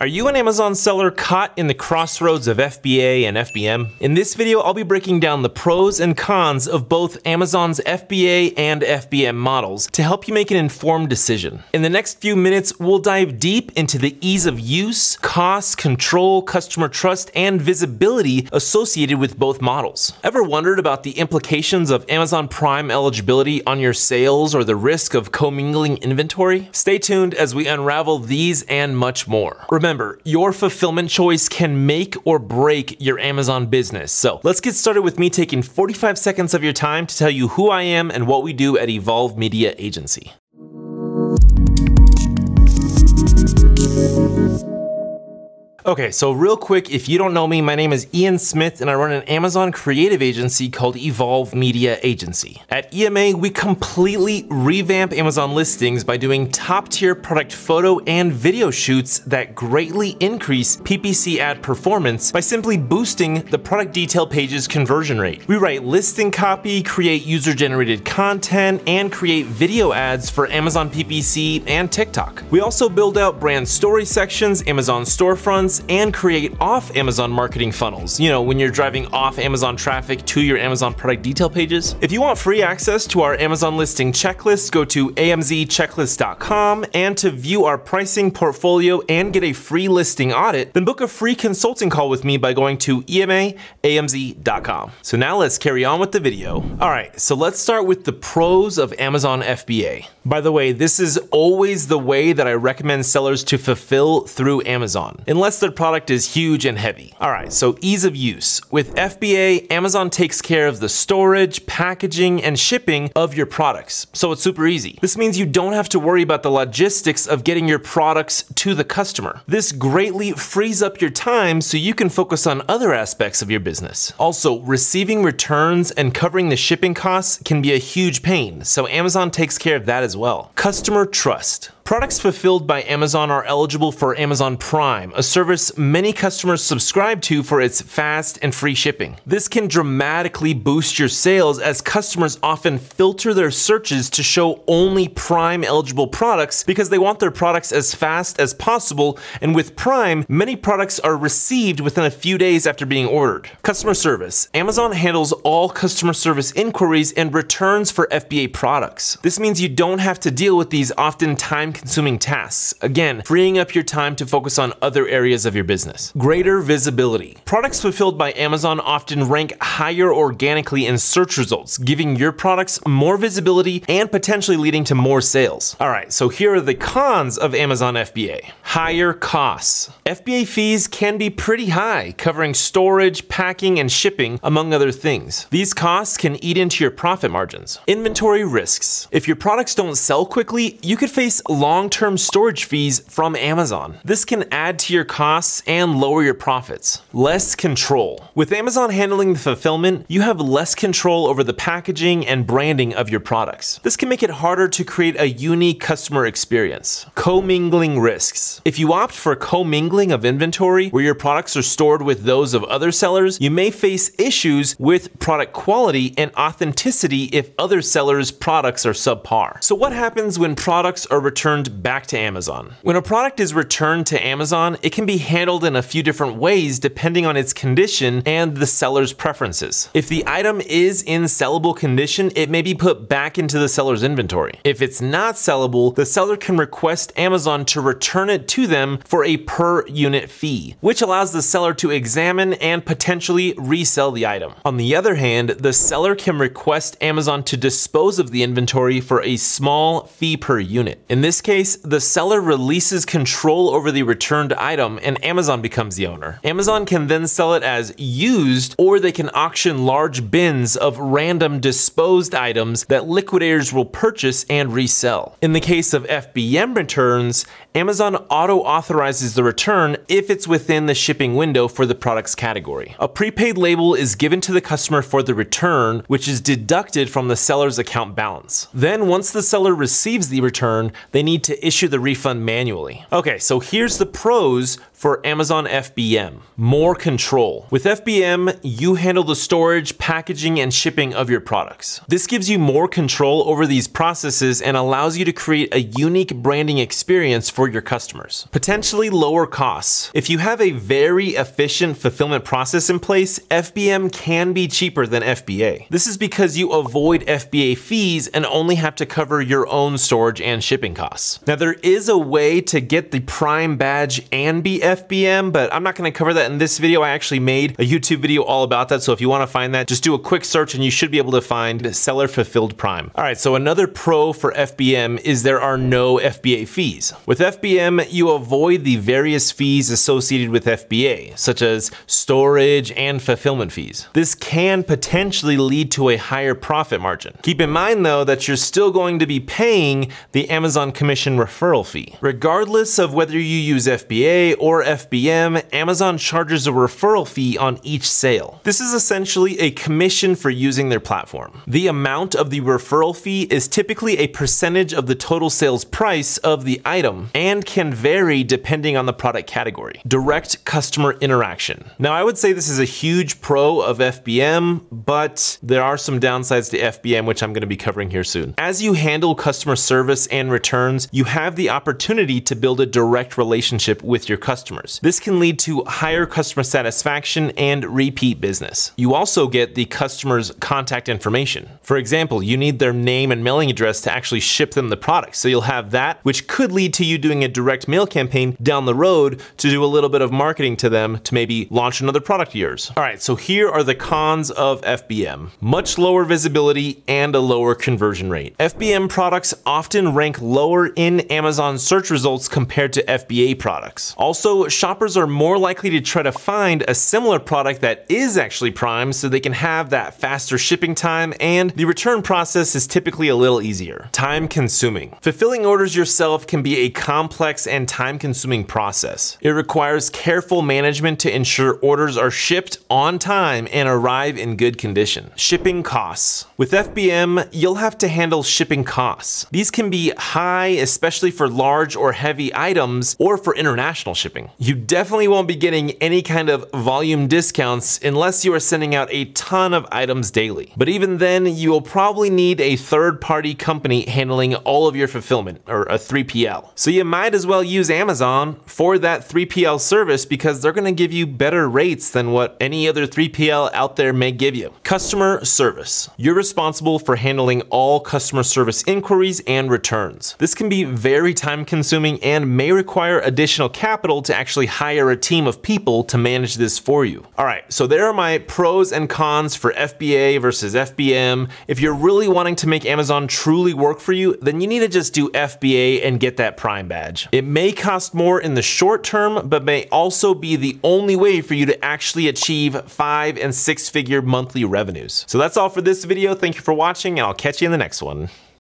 Are you an Amazon seller caught in the crossroads of FBA and FBM? In this video, I'll be breaking down the pros and cons of both Amazon's FBA and FBM models to help you make an informed decision. In the next few minutes, we'll dive deep into the ease of use, cost, control, customer trust, and visibility associated with both models. Ever wondered about the implications of Amazon Prime eligibility on your sales or the risk of commingling inventory? Stay tuned as we unravel these and much more. Remember, your fulfillment choice can make or break your Amazon business. So let's get started with me taking 45 seconds of your time to tell you who I am and what we do at Evolve Media Agency. Okay, so real quick, if you don't know me, my name is Ian Smith and I run an Amazon creative agency called Evolve Media Agency. At EMA, we completely revamp Amazon listings by doing top-tier product photo and video shoots that greatly increase PPC ad performance by simply boosting the product detail page's conversion rate. We write listing copy, create user-generated content, and create video ads for Amazon PPC and TikTok. We also build out brand story sections, Amazon storefronts, and create off Amazon marketing funnels. You know, when you're driving off Amazon traffic to your Amazon product detail pages. If you want free access to our Amazon listing checklist, go to amzchecklist.com, and to view our pricing portfolio and get a free listing audit, then book a free consulting call with me by going to emaamz.com. So now let's carry on with the video. All right, so let's start with the pros of Amazon FBA. By the way, this is always the way that I recommend sellers to fulfill through Amazon, unless their product is huge and heavy. All right, so ease of use. With FBA, Amazon takes care of the storage, packaging, and shipping of your products, so it's super easy. This means you don't have to worry about the logistics of getting your products to the customer. This greatly frees up your time so you can focus on other aspects of your business. Also, receiving returns and covering the shipping costs can be a huge pain, so Amazon takes care of that as well. Customer trust. Products fulfilled by Amazon are eligible for Amazon Prime, a service many customers subscribe to for its fast and free shipping. This can dramatically boost your sales as customers often filter their searches to show only Prime eligible products because they want their products as fast as possible, and with Prime, many products are received within a few days after being ordered. Customer service. Amazon handles all customer service inquiries and returns for FBA products. This means you don't have to deal with these often time-consuming tasks, again, freeing up your time to focus on other areas of your business. Greater visibility. Products fulfilled by Amazon often rank higher organically in search results, giving your products more visibility and potentially leading to more sales. All right, so here are the cons of Amazon FBA. Higher costs. FBA fees can be pretty high, covering storage, packing, and shipping, among other things. These costs can eat into your profit margins. Inventory risks. If your products don't sell quickly, you could face long-term storage fees from Amazon. This can add to your costs and lower your profits. Less control. With Amazon handling the fulfillment, you have less control over the packaging and branding of your products. This can make it harder to create a unique customer experience. Commingling risks. If you opt for commingling of inventory, where your products are stored with those of other sellers, you may face issues with product quality and authenticity if other sellers' products are subpar. So what happens when products are returned back to Amazon? When a product is returned to Amazon, it can be handled in a few different ways depending on its condition and the seller's preferences. If the item is in sellable condition, it may be put back into the seller's inventory. If it's not sellable, the seller can request Amazon to return it to them for a per unit fee, which allows the seller to examine and potentially resell the item. On the other hand, the seller can request Amazon to dispose of the inventory for a small fee per unit. In this case, the seller releases control over the returned item and Amazon becomes the owner. Amazon can then sell it as used, or they can auction large bins of random disposed items that liquidators will purchase and resell. In the case of FBM returns, Amazon auto-authorizes the return if it's within the shipping window for the product's category. A prepaid label is given to the customer for the return, which is deducted from the seller's account balance. Then once the seller receives the return, they need to issue the refund manually. Okay, so here's the pros for Amazon FBM, more control. With FBM, you handle the storage, packaging, and shipping of your products. This gives you more control over these processes and allows you to create a unique branding experience for your customers. Potentially lower costs. If you have a very efficient fulfillment process in place, FBM can be cheaper than FBA. This is because you avoid FBA fees and only have to cover your own storage and shipping costs. Now, there is a way to get the Prime badge and be FBM, but I'm not going to cover that in this video. I actually made a YouTube video all about that, so if you want to find that, just do a quick search and you should be able to find Seller Fulfilled Prime. All right, so another pro for FBM is there are no FBA fees. With FBM, you avoid the various fees associated with FBA, such as storage and fulfillment fees. This can potentially lead to a higher profit margin. Keep in mind though that you're still going to be paying the Amazon commission referral fee. Regardless of whether you use FBA or FBM, Amazon charges a referral fee on each sale. This is essentially a commission for using their platform. The amount of the referral fee is typically a percentage of the total sales price of the item and can vary depending on the product category. Direct customer interaction. Now, I would say this is a huge pro of FBM, but there are some downsides to FBM, which I'm going to be covering here soon. As you handle customer service and returns, you have the opportunity to build a direct relationship with your customers. This can lead to higher customer satisfaction and repeat business. You also get the customer's contact information. For example, you need their name and mailing address to actually ship them the product. So you'll have that, which could lead to you doing a direct mail campaign down the road to do a little bit of marketing to them to maybe launch another product of yours. All right, so here are the cons of FBM. Much lower visibility and a lower conversion rate. FBM products often rank lower in Amazon search results compared to FBA products. Also, shoppers are more likely to try to find a similar product that is actually Prime so they can have that faster shipping time, and the return process is typically a little easier. Time consuming. Fulfilling orders yourself can be a complex and time consuming process. It requires careful management to ensure orders are shipped on time and arrive in good condition. Shipping costs. With FBM, you'll have to handle shipping costs. These can be high, especially for large or heavy items or for international shipping. You definitely won't be getting any kind of volume discounts unless you are sending out a ton of items daily. But even then, you will probably need a third-party company handling all of your fulfillment, or a 3PL. So you might as well use Amazon for that 3PL service because they're going to give you better rates than what any other 3PL out there may give you. Customer service. You're responsible for handling all customer service inquiries and returns. This can be very time consuming and may require additional capital to actually hire a team of people to manage this for you. All right, so there are my pros and cons for FBA versus FBM. If you're really wanting to make Amazon truly work for you, then you need to just do FBA and get that Prime badge. It may cost more in the short term, but may also be the only way for you to actually achieve 5- and 6-figure monthly revenues. So that's all for this video. Thank you for watching, and I'll catch you in the next one.